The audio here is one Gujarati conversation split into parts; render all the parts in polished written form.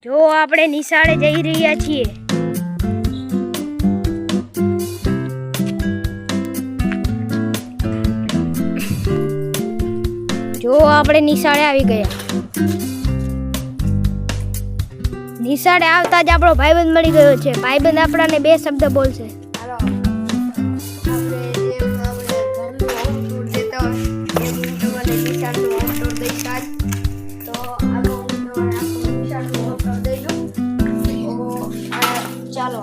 જો આપણે નિશાળે જઈ રહ્યા છીએ। જો આપણે નિશાળે આવી ગયા। નિશાળે આવતા જ આપણો ભાઈબંધ મળી ગયો છે। ભાઈબંધ આપણાને બે શબ્દ બોલશે। હાલો આપણે જેમ આપણે ઘરનું હોમ ટૂર દેતા હોય એમ હું તમને નિશાળનું હોમ ટૂર દઈશ આજ। તો આનો હું તમને આખું નિશાળનું હોમ ટૂર દઈ દઉં। તો ચાલો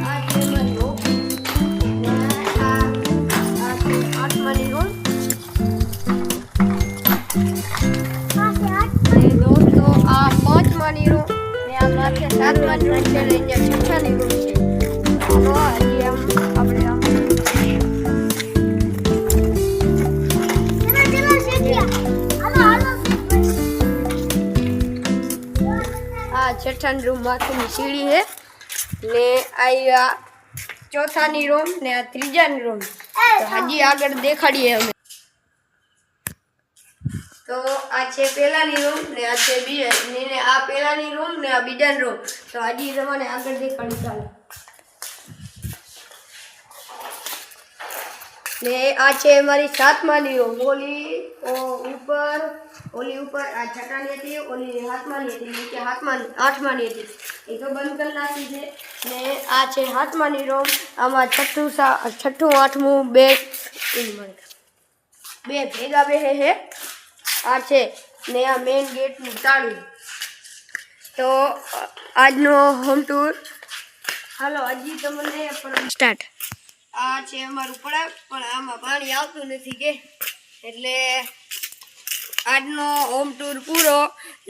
આ છે મારી રૂમ ને આ છે 8માની રૂમ। દોસ્તો આ 5માની રૂમ ને આ માથે 7માની રૂમ છે ને અહીંયા 6માની રૂમ છે। ચાલો હજી આપણે આ 6ઠાની રૂમ માથેની સીડી છે ને આ 4થાની રૂમ ને આ 3જાની રૂમ। તો હજી આગળ દેખાડીએ અમે। તો આ છે પહેલાની રૂમ ને આ છે બીજાની ને આ પહેલાની રૂમ ને આ બીજાની રૂમ। તો હજી તમને આગળ દેખાડી ચાલો ને આ છે મારી 7માની રૂમ। ઓલી ઉપર આ 6ઠાની હતી, ઓલી 7માની હતી, નીચે 8માની હતી, એ તો બંધ કરી નાખી છે ને આ છે 7માની રૂમ। આમાં 6ઠું 8મું બે ભેગા બેસે છે। આ છે ને આ મેઇન ગેટનું તાળું। તો આજનો હોમ ટૂર હાલો હજી તમને સ્ટાર્ટ। આ છે અમારું પડાવ પણ આમાં પાણી આવતું નથી કે એટલે આજનો હોમ ટૂર પૂરો।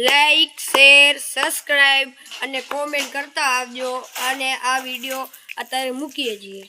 લાઈક શેર સબસ્ક્રાઈબ અને કોમેન્ટ કરતા આવજો અને આ વિડીયો અત્યારે મૂકીએ છીએ।